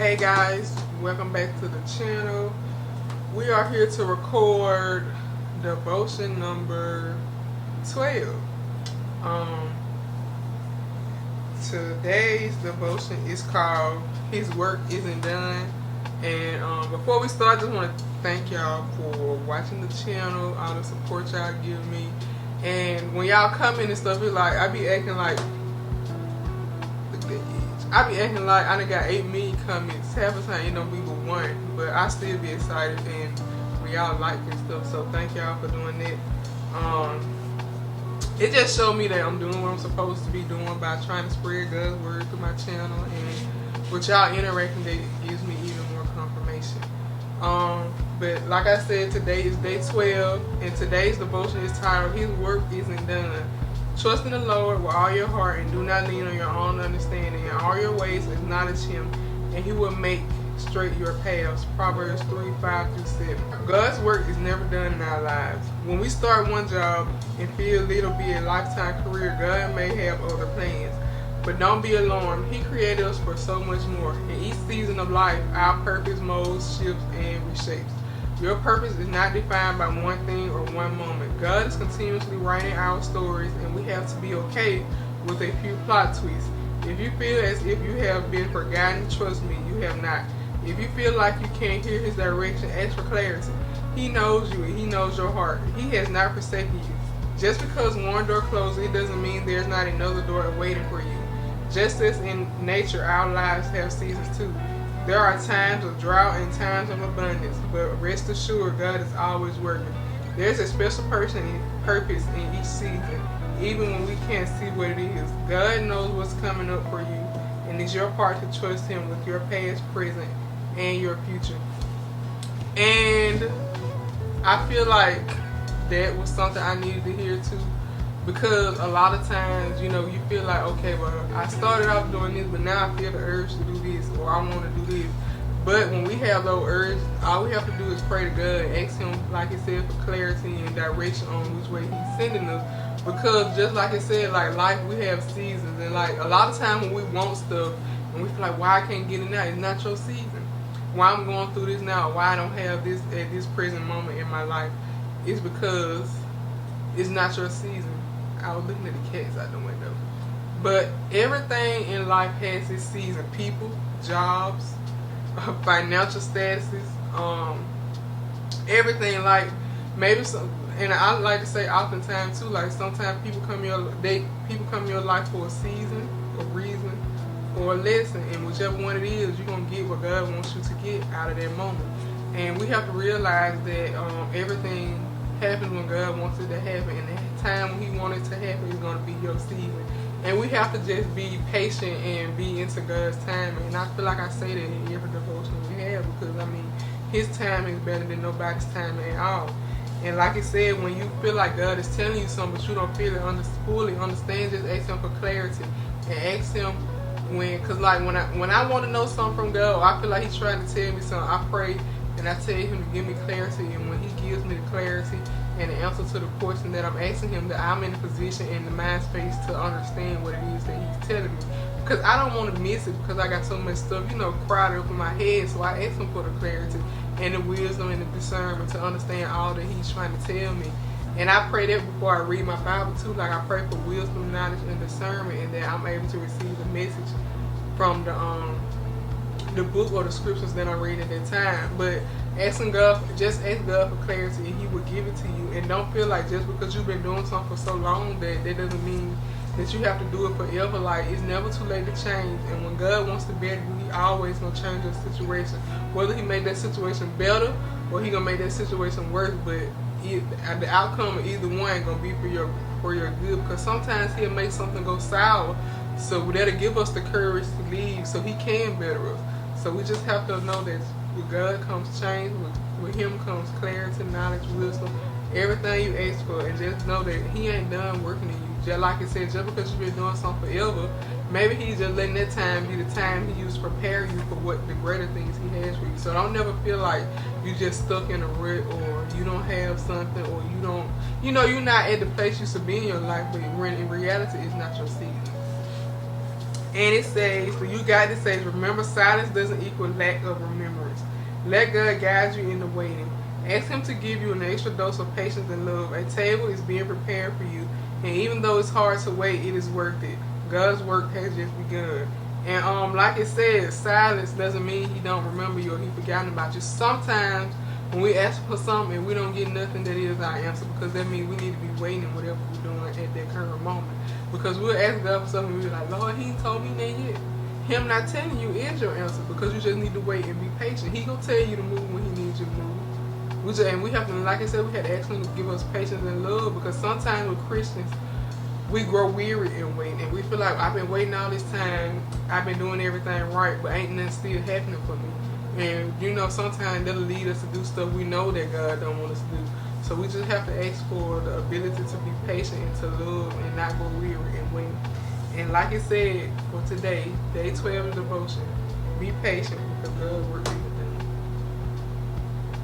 Hey guys, welcome back to the channel. We are here to record devotion number 12. Today's devotion is called His Work Isn't Done. And before we start, I just want to thank y'all for watching the channel, all the support y'all give me. And when y'all comment and stuff, it's like I be acting like I done got 8 million comments. Half the time it don't be but one, but I still be excited and we all like and stuff. So thank y'all for doing that. It just showed me that I'm doing what I'm supposed to be doing by trying to spread God's word through my channel, and with y'all interacting, that gives me even more confirmation. But like I said, today is day 12, and today's devotion is titled "His Work Isn't Done." Trust in the Lord with all your heart and do not lean on your own understanding. In all your ways acknowledge Him, and He will make straight your paths. Proverbs 3:5-7. God's work is never done in our lives. When we start one job and feel it'll be a lifetime career, God may have other plans. But don't be alarmed. He created us for so much more. In each season of life, our purpose molds, shifts, and reshapes. Your purpose is not defined by one thing or one moment. God is continuously writing our stories, and we have to be okay with a few plot twists. If you feel as if you have been forgotten, trust me, you have not. If you feel like you can't hear His direction, ask for clarity. He knows you and He knows your heart. He has not forsaken you. Just because one door closed, it doesn't mean there's not another door waiting for you. Just as in nature, our lives have seasons too. There are times of drought and times of abundance, but rest assured, God is always working. There's a special purpose in each season, even when we can't see what it is. God knows what's coming up for you, and it's your part to trust Him with your past, present, and your future. And I feel like that was something I needed to hear too, because a lot of times, you feel like, okay, well, I started off doing this, but now I feel the urge to do this, or I want to do this. But when we have those urges, all we have to do is pray to God, ask Him, like it said, for clarity and direction on which way He's sending us. Because just like it said, like life, we have seasons, and like a lot of times when we want stuff and we feel like, why I can't get it now? It's not your season. Why I'm going through this now? Why I don't have this at this present moment in my life? It's because it's not your season. I was looking at the cats out the window. But everything in life has its season. People, jobs, financial statuses, everything. Like maybe some, and I like to say oftentimes too, like sometimes people come in your life for a season, a reason, or a lesson, and whichever one it is, you're gonna get what God wants you to get out of that moment. And we have to realize that everything happens when God wants it to happen, and the time when He wanted it to happen is going to be your season. And we have to just be patient and be into God's timing. And I feel like I say that in every devotion we have, because His timing is better than nobody's timing at all. And like it said, when you feel like God is telling you something but you don't feel it fully understand, just ask Him for clarity, and ask Him because like when I want to know something from God, or I feel like He's trying to tell me something, I pray and I tell Him to give me clarity. And when He gives me the clarity and the answer to the question that I'm asking Him, that I'm in the position in the mind space to understand what it is that He's telling me. Because I don't want to miss it, because I got so much stuff, crowded up in my head. So I ask Him for the clarity and the wisdom and the discernment to understand all that He's trying to tell me. And I pray that before I read my Bible too. Like I pray for wisdom, knowledge, and discernment, and that I'm able to receive the message from the book or the scriptures that I'm reading at that time. But just ask God for clarity, and He will give it to you. And don't feel like just because you've been doing something for so long that doesn't mean that you have to do it forever. Like it's never too late to change. And when God wants to better you, He always gonna change your situation. Whether He made that situation better or He gonna make that situation worse, but the outcome of either one gonna be for your good. Because sometimes He'll make something go sour, so that'll give us the courage to leave, so He can better us. So we just have to know that with God comes change, with Him comes clarity, knowledge, wisdom, everything you ask for. And just know that He ain't done working in you. Just like it said, just because you've been doing something forever, maybe He's just letting that time be the time He used to prepare you for what the greater things He has for you. So don't never feel like you just stuck in a rut, or you don't have something, or you don't, you're not at the place you should be in your life. But when in reality, it's not your season. And it says, for you guys, it says, remember, silence doesn't equal lack of remembrance. Let God guide you in the waiting. Ask Him to give you an extra dose of patience and love. A table is being prepared for you, and even though it's hard to wait, it is worth it. God's work has just begun. And like it says, silence doesn't mean He don't remember you or He forgotten about you. Sometimes when we ask for something and we don't get nothing, that is our answer, because that means we need to be waiting whatever we're doing at that current moment. Because we'll ask God for something and we're like, Lord, He ain't told me that yet. Him not telling you is your answer, because you just need to wait and be patient. He gonna tell you to move when He needs you to move. And we have to, like I said, we have to ask Him to give us patience and love, because sometimes with Christians, we grow weary in waiting, and we feel like I've been waiting all this time, I've been doing everything right, but ain't nothing still happening for me. And you know, sometimes that'll lead us to do stuff we know that God don't want us to do. So we just have to ask for the ability to be patient and to love and not grow weary and wait. And like it said for today, day 12 of devotion, be patient because God works.